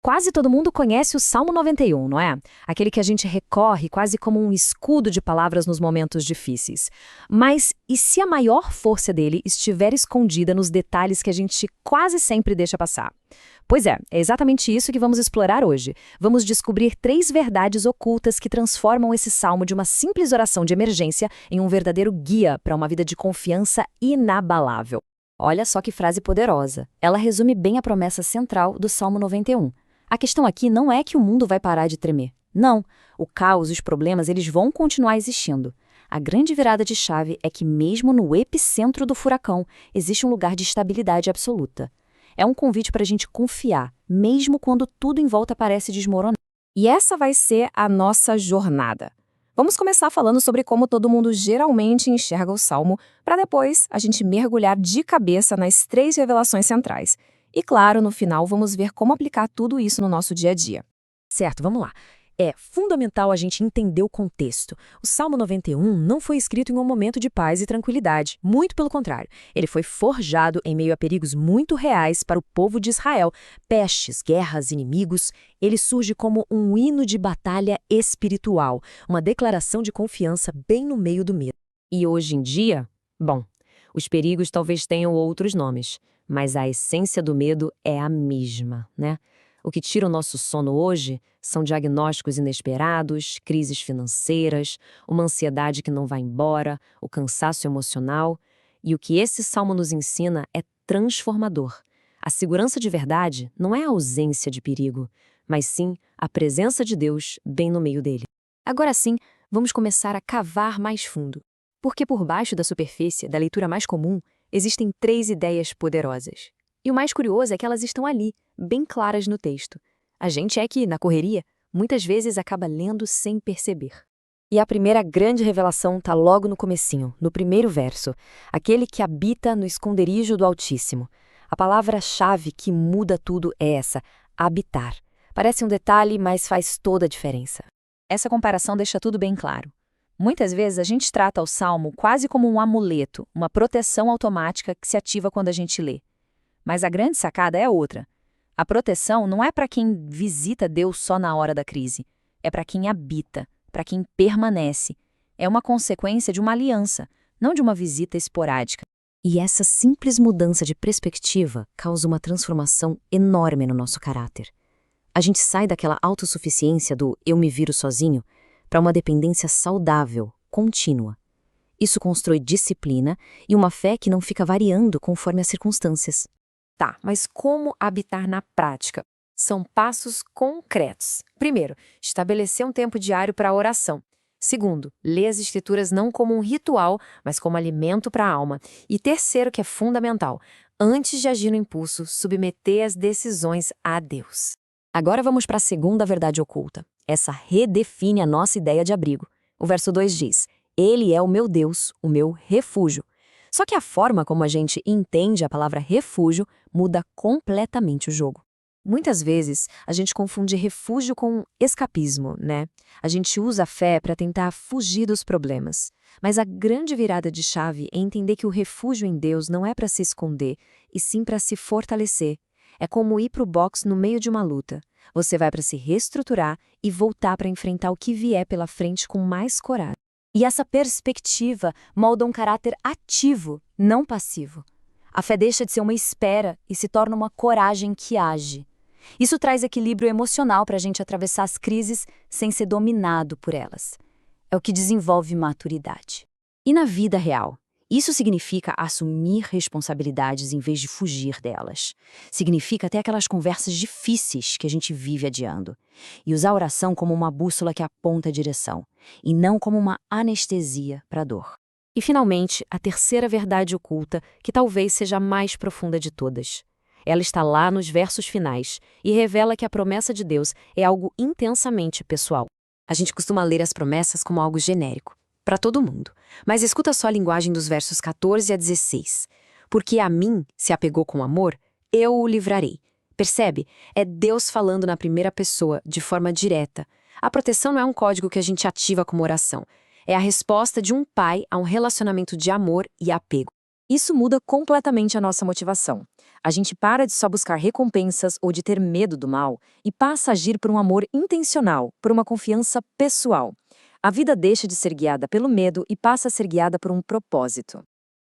Quase todo mundo conhece o Salmo 91, não é? Aquele que a gente recorre quase como um escudo de palavras nos momentos difíceis. Mas e se a maior força dele estiver escondida nos detalhes que a gente quase sempre deixa passar? Pois é exatamente isso que vamos explorar hoje. Vamos descobrir 3 verdades ocultas que transformam esse salmo de uma simples oração de emergência em um verdadeiro guia para uma vida de confiança inabalável. Olha só que frase poderosa. Ela resume bem a promessa central do Salmo 91. A questão aqui não é que o mundo vai parar de tremer. Não, o caos e os problemas eles vão continuar existindo. A grande virada de chave é que mesmo no epicentro do furacão existe um lugar de estabilidade absoluta. É um convite para a gente confiar, mesmo quando tudo em volta parece desmoronar. E essa vai ser a nossa jornada. Vamos começar falando sobre como todo mundo geralmente enxerga o Salmo, para depois a gente mergulhar de cabeça nas 3 revelações centrais. E claro, no final vamos ver como aplicar tudo isso no nosso dia a dia. Certo, vamos lá. É fundamental a gente entender o contexto. O Salmo 91 não foi escrito em um momento de paz e tranquilidade. Muito pelo contrário. Ele foi forjado em meio a perigos muito reais para o povo de Israel. Pestes, guerras, inimigos. Ele surge como um hino de batalha espiritual. Uma declaração de confiança bem no meio do medo. E hoje em dia, bom, os perigos talvez tenham outros nomes, mas a essência do medo é a mesma, né? O que tira o nosso sono hoje são diagnósticos inesperados, crises financeiras, uma ansiedade que não vai embora, o cansaço emocional. E o que esse salmo nos ensina é transformador. A segurança de verdade não é a ausência de perigo, mas sim a presença de Deus bem no meio dele. Agora sim, vamos começar a cavar mais fundo. Porque por baixo da superfície, da leitura mais comum, existem 3 ideias poderosas. E o mais curioso é que elas estão ali, bem claras no texto. A gente é que, na correria, muitas vezes acaba lendo sem perceber. E a primeira grande revelação está logo no comecinho, no primeiro verso. Aquele que habita no esconderijo do Altíssimo. A palavra-chave que muda tudo é essa, habitar. Parece um detalhe, mas faz toda a diferença. Essa comparação deixa tudo bem claro. Muitas vezes a gente trata o Salmo quase como um amuleto, uma proteção automática que se ativa quando a gente lê. Mas a grande sacada é outra. A proteção não é para quem visita Deus só na hora da crise. É para quem habita, para quem permanece. É uma consequência de uma aliança, não de uma visita esporádica. E essa simples mudança de perspectiva causa uma transformação enorme no nosso caráter. A gente sai daquela autossuficiência do eu me viro sozinho para uma dependência saudável, contínua. Isso constrói disciplina e uma fé que não fica variando conforme as circunstâncias. Tá, mas como habitar na prática? São passos concretos. Primeiro, estabelecer um tempo diário para a oração. Segundo, ler as escrituras não como um ritual, mas como alimento para a alma. E terceiro, que é fundamental, antes de agir no impulso, submeter as decisões a Deus. Agora vamos para a segunda verdade oculta. Essa redefine a nossa ideia de abrigo. O verso 2 diz: Ele é o meu Deus, o meu refúgio. Só que a forma como a gente entende a palavra refúgio muda completamente o jogo. Muitas vezes, a gente confunde refúgio com escapismo, né? A gente usa a fé para tentar fugir dos problemas. Mas a grande virada de chave é entender que o refúgio em Deus não é para se esconder, e sim para se fortalecer. É como ir para o boxe no meio de uma luta. Você vai para se reestruturar e voltar para enfrentar o que vier pela frente com mais coragem. E essa perspectiva molda um caráter ativo, não passivo. A fé deixa de ser uma espera e se torna uma coragem que age. Isso traz equilíbrio emocional para a gente atravessar as crises sem ser dominado por elas. É o que desenvolve maturidade. E na vida real? Isso significa assumir responsabilidades em vez de fugir delas. Significa até aquelas conversas difíceis que a gente vive adiando. E usar a oração como uma bússola que aponta a direção, e não como uma anestesia para a dor. E, finalmente, a terceira verdade oculta, que talvez seja a mais profunda de todas. Ela está lá nos versos finais e revela que a promessa de Deus é algo intensamente pessoal. A gente costuma ler as promessas como algo genérico, para todo mundo. Mas escuta só a linguagem dos versos 14 a 16. Porque a mim se apegou com amor, eu o livrarei. Percebe? É Deus falando na primeira pessoa, de forma direta. A proteção não é um código que a gente ativa como oração. É a resposta de um pai a um relacionamento de amor e apego. Isso muda completamente a nossa motivação. A gente para de só buscar recompensas ou de ter medo do mal e passa a agir por um amor intencional, por uma confiança pessoal. A vida deixa de ser guiada pelo medo e passa a ser guiada por um propósito.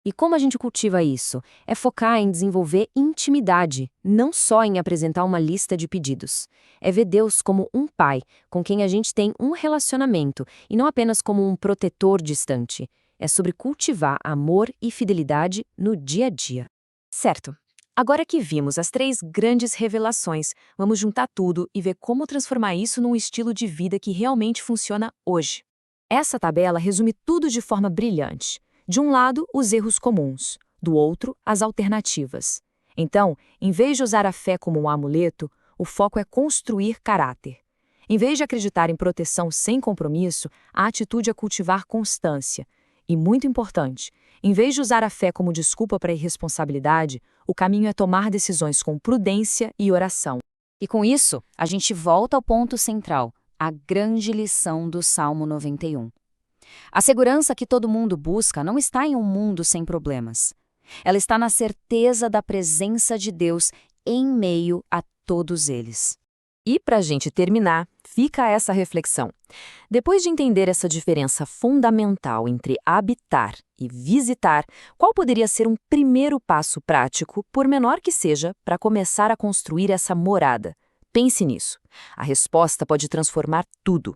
E como a gente cultiva isso? É focar em desenvolver intimidade, não só em apresentar uma lista de pedidos. É ver Deus como um pai, com quem a gente tem um relacionamento, e não apenas como um protetor distante. É sobre cultivar amor e fidelidade no dia a dia. Certo. Agora que vimos as 3 grandes revelações, vamos juntar tudo e ver como transformar isso num estilo de vida que realmente funciona hoje. Essa tabela resume tudo de forma brilhante. De um lado, os erros comuns, do outro, as alternativas. Então, em vez de usar a fé como um amuleto, o foco é construir caráter. Em vez de acreditar em proteção sem compromisso, a atitude é cultivar constância. E muito importante, em vez de usar a fé como desculpa para a irresponsabilidade, o caminho é tomar decisões com prudência e oração. E com isso, a gente volta ao ponto central, a grande lição do Salmo 91. A segurança que todo mundo busca não está em um mundo sem problemas. Ela está na certeza da presença de Deus em meio a todos eles. E para a gente terminar, fica essa reflexão. Depois de entender essa diferença fundamental entre habitar e visitar, qual poderia ser um primeiro passo prático, por menor que seja, para começar a construir essa morada? Pense nisso. A resposta pode transformar tudo.